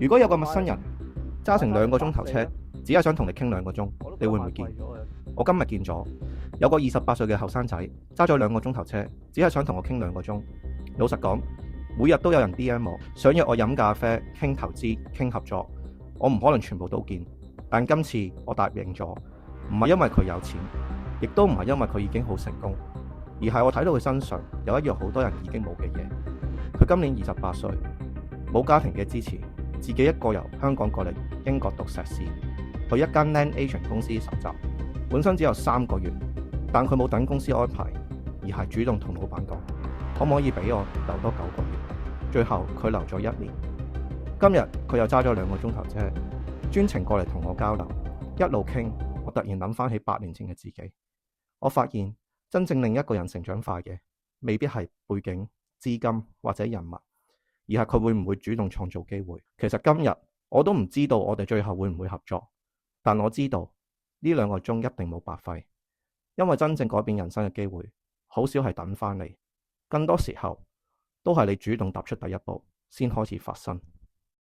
如果有個陌生人揸成2個鐘頭車，只係想同你傾2個鐘，你會唔會見？我今日見咗有個28歲嘅後生仔揸咗2個鐘頭車，只係想同我傾2個鐘。老實講，每日都有人 DM 我，想約我飲咖啡、傾投資、傾合作。我唔可能全部都見，但今次我答應咗，唔係因為佢有錢，亦都唔係因為佢已經好成功，而係我睇到佢身上有一樣好多人已經冇嘅嘢。佢今年28歲，冇家庭嘅支持，自己一個由香港過嚟英國讀碩士，去一間 Land Agent 公司實習，本身只有3個月，但佢冇等公司安排，而係主動同老闆講，可唔可以俾我留多9個月？最後佢留咗1年。今日佢又揸咗2個鐘頭車，專程過嚟同我交流，一路傾，我突然諗翻起8年前嘅自己。我發現真正令一個人成長快嘅，未必係背景、資金或者人物，而係佢會唔會主動創造機會。其實今日我都唔知道我哋最後會唔會合作，但我知道呢2個鐘一定冇白費，因為真正改變人生嘅機會好少係等翻嚟，更多時候都係你主動踏出第一步先開始發生。